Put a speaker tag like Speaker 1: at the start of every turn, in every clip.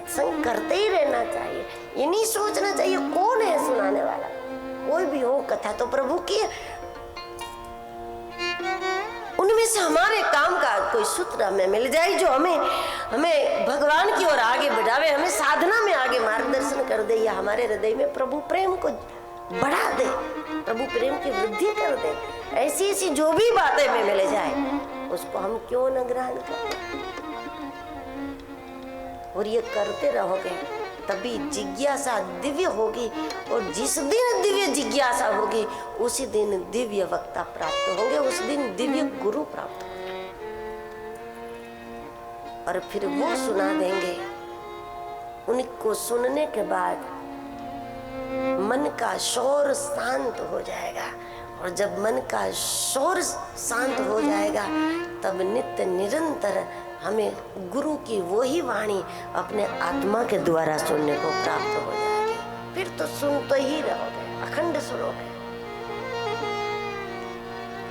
Speaker 1: सत्संग करते ही रहना चाहिए। ये नहीं सोचना चाहिए कौन है सुनाने वाला, कोई भी हो, कथा तो प्रभु की है, उनमें से हमारे काम का कोई सूत्र हमें मिल जाए जो हमें भगवान की ओर आगे बढ़ावे, हमें साधना में आगे मार्गदर्शन कर दे, या हमारे हृदय में प्रभु प्रेम को बढ़ा दे, प्रभु प्रेम की वृद्धि कर दे। ऐसी ऐसी जो भी बातें में मिल जाए उसको हम क्यों न ग्रहण करें। और ये करते रहोगे तभी जिज्ञासा दिव्य होगी, और जिस दिन दिव्य जिज्ञासा होगी उसी दिन दिव्य वक्ता प्राप्त होंगे, उस दिन दिव्य गुरु प्राप्त होंगे, और फिर वो सुना देंगे। उनको सुनने के बाद मन का शोर शांत हो जाएगा, और जब मन का शोर शांत हो जाएगा तब नित्य निरंतर हमें गुरु की वही वाणी अपने आत्मा के द्वारा सुनने को प्राप्त हो जाएगी। फिर तो सुनते ही रहोगे, अखंड सुनोगे।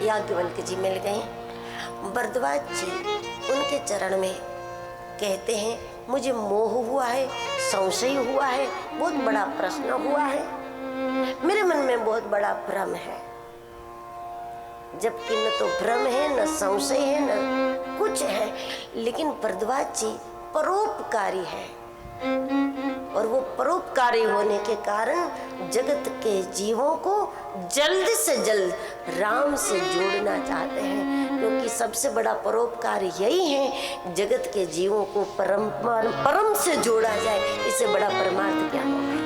Speaker 1: याज्ञवल्क्य जी मिल गए, भरद्वाज जी उनके चरण में कहते हैं, मुझे मोह हुआ है, संशय हुआ है, बहुत बड़ा प्रश्न हुआ है, मेरे मन में बहुत बड़ा भ्रम है, जबकि न तो भ्रम है, न संशय है, न कुछ है, लेकिन भरद्वाज जी परोपकारी है, और वो परोपकारी होने के कारण जगत के जीवों को जल्द से जल्द राम से जोड़ना चाहते हैं, क्योंकि सबसे बड़ा परोपकार यही है, जगत के जीवों को परम से जोड़ा जाए। इससे बड़ा परमार्थ क्या होगा।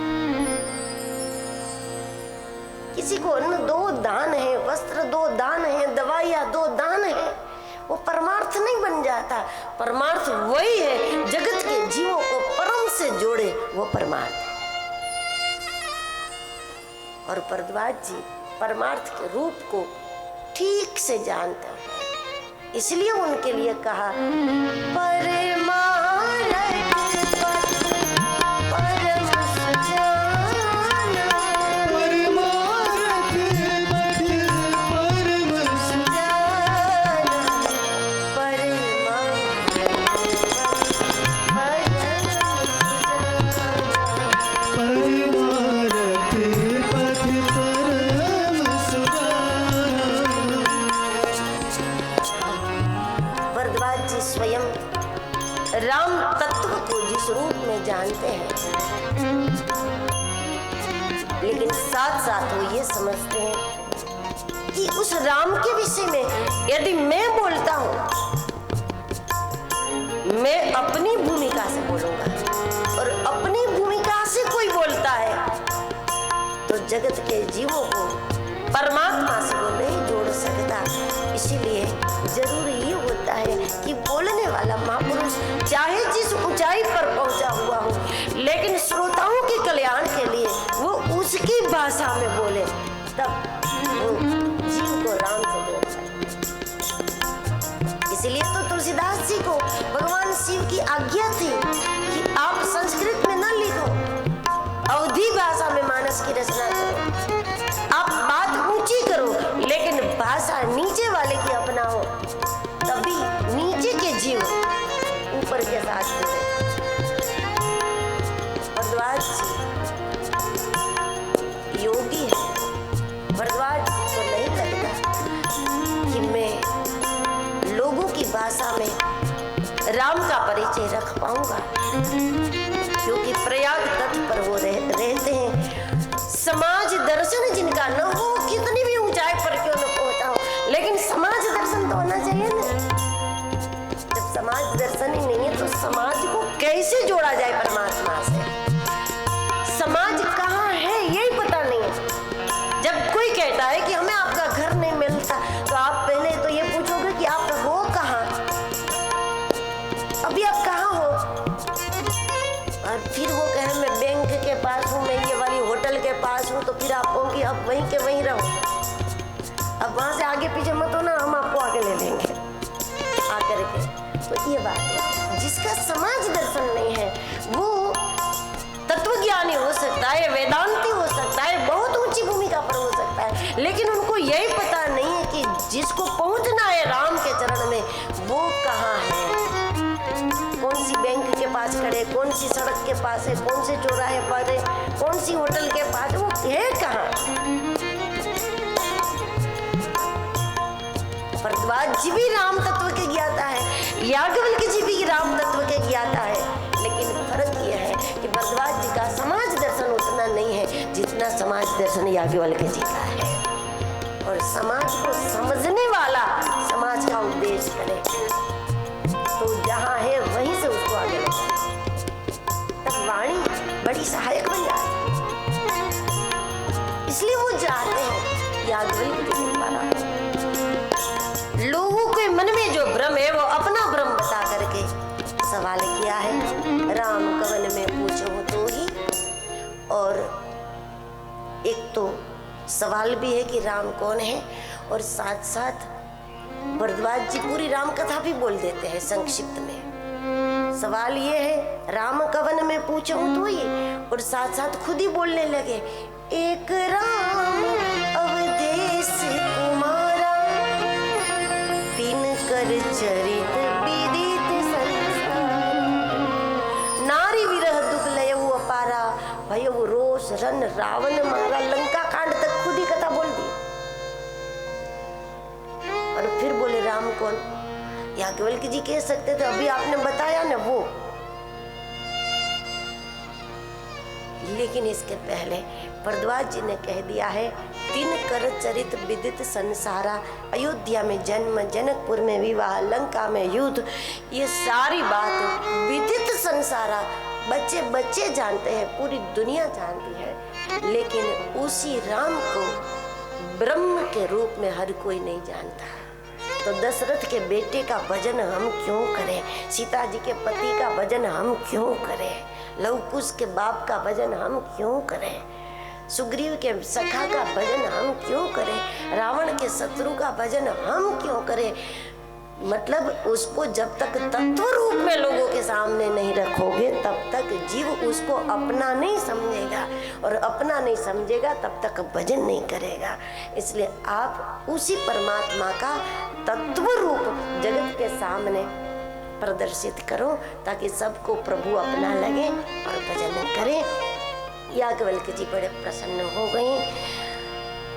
Speaker 1: किसी को अन्न दो दान है, वस्त्र दो दान है, दवाइयाँ दो दान है, वो परमार्थ नहीं बन जाता। परमार्थ वही है, जगत के जीवों को परम से जोड़े, वो परमार्थ है। और भरद्वाज जी परमार्थ के रूप को ठीक से जानते हैं, इसलिए उनके लिए कहा राम तत्व को जिस रूप में जानते हैं, लेकिन साथ साथ वो ये समझते हैं कि उस राम के विषय में यदि मैं बोलता हूं, मैं अपनी भूमिका से बोलूंगा, और अपनी भूमिका से कोई बोलता है तो जगत के जीवों को परमात्मा से वो नहीं जोड़ सकता। इसीलिए जरूरी ये होता है कि बोलने वाला महापुरुष चाहे जिस ऊंचाई पर पहुंचा हुआ हो, लेकिन श्रोताओं के कल्याण के लिए वो उसकी भाषा में बोले, तब वो जीव को राम से जोड़ पाए। इसलिए तो तुलसीदास जी को भगवान शिव की आज्ञा थी कि आप संस्कृत में न लिखो, अवधी भाषा में मानस की रचना करो, आप बात ऊंची करो, लेकिन भाषा नीचे वाले की अपनाओ, तभी नीचे के जीव ऊपर के साथ जुड़े। भरद्वाज जी योगी है, भरद्वाज जी को नहीं लगता कि मैं लोगों की भाषा में राम का परिचय रख पाऊंगा, क्योंकि प्रयाग तट पर वो रहते हैं। समाज दर्शन जिनका न हो, कितनी भी ऊंचाई पर क्यों न पहुंचा हो, लेकिन समाज दर्शन तो होना चाहिए ना। जब समाज दर्शन ही नहीं है तो समाज को कैसे जोड़ा जाए परमात्मा से। समाज कहाँ है यही पता नहीं है। जब कोई कहता है कि हमें आपका घर नहीं मिलता, तो आप पहले तो ये पूछोगे कि आप हो कहाँ, अभी आप कहाँ हो, और फिर वो कहे मैं बैंक के पास हूँ, मैं ये वाली होटल के पास हूँ, तो फिर आप कहोगे अब वहीं के वहीं रहो, अब वहां से आगे पीछे मत हो ना, हम आपको आगे ले लेंगे आकर के। तो ये बात है, जिसका समाज दर्शन नहीं है वो तत्वज्ञानी हो सकता है, वेदांती हो सकता है, बहुत ऊंची भूमिका पर हो सकता है, लेकिन उनको यही पता नहीं है कि जिसको पहुंचना है राम के चरण में वो कहाँ है। कौन सी बैंक के पास खड़े, कौन सी सड़क के पास है, कौन से चौराहे पर है, कौन सी होटल के पास है, वो है कहाँ? भरद्वाज जी भी राम तत्व के ज्ञाता है, याज्ञवल्क्य जी भी राम तत्व के ज्ञाता है, लेकिन फर्क यह है कि भरद्वाज जी का समाज दर्शन उतना नहीं है जितना समाज दर्शन याज्ञवल्क्य जी का है। और समाज को समझने वाला समाज का उपदेश करे तो जहाँ है वहीं से उसको आगे ले तब वाणी बड़ी सहायक बन जाती है। इसलिए वो चाहते हैं याज्ञवल्क्य जी द्वारा लोगों के मन में जो भ्रम है वो अपना भ्रम बता करके सवाल किया है। राम कवन में पूछो तो ही, और एक तो सवाल भी है कि राम कौन है, और साथ साथ भरद्वाज जी पूरी राम कथा भी बोल देते हैं संक्षिप्त में। सवाल ये है राम कवन में पूछो तो ही, और साथ साथ खुद ही बोलने लगे एक राम अवधेश कुमारा, तीन कर चरित विदित संसार, नारी विरह दुख लयहु अपारा, भयहु रोष रन रावण मारा। लंका कांड तक खुद ही कथा बोल दी और फिर बोले राम कौन? याज्ञवल्क्य जी कह सकते थे अभी आपने बताया ना वो, लेकिन इसके पहले भरद्वाज जी ने कह दिया है तीन कर चरित विदित संसारा, अयोध्या में जन्म, जनकपुर में विवाह, लंका में युद्ध, ये सारी बात विदित संसारा बच्चे बच्चे जानते हैं, पूरी दुनिया जानती है, लेकिन उसी राम को ब्रह्म के रूप में हर कोई नहीं जानता। तो दशरथ के बेटे का भजन हम क्यों करें, सीता जी के पति का भजन हम क्यों करें, लवकुश के बाप का भजन हम क्यों करें, सुग्रीव के सखा का भजन हम क्यों करें, रावण के शत्रु का भजन हम क्यों करें? मतलब उसको जब तक तत्व रूप में लोगों के सामने नहीं रखोगे तब तक जीव उसको अपना नहीं समझेगा, और अपना नहीं समझेगा तब तक भजन नहीं करेगा। इसलिए आप उसी परमात्मा का तत्व रूप जगत के सामने प्रदर्शित करो ताकि सबको प्रभु अपना लगे और भजन करें। याज्ञवल्क्य जी बड़े प्रसन्न हो गए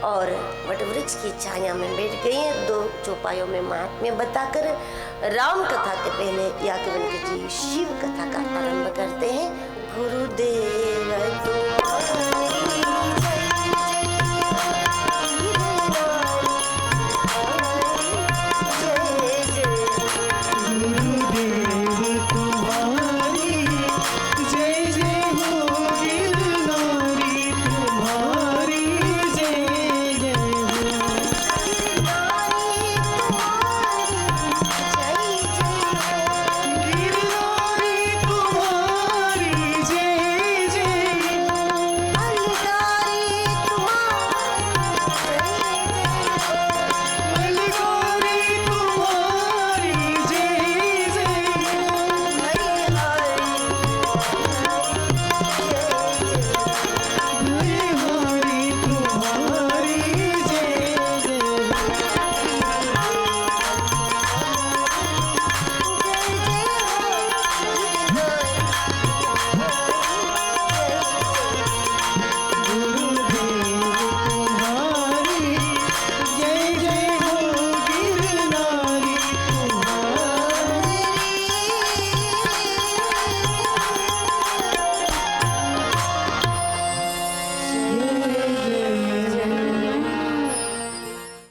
Speaker 1: और वटवृक्ष की छाया में बैठ गई हैं। दो चौपाइयों में महात्म्य बताकर राम कथा के पहले याज्ञवल्क्य जी शिव कथा का आरंभ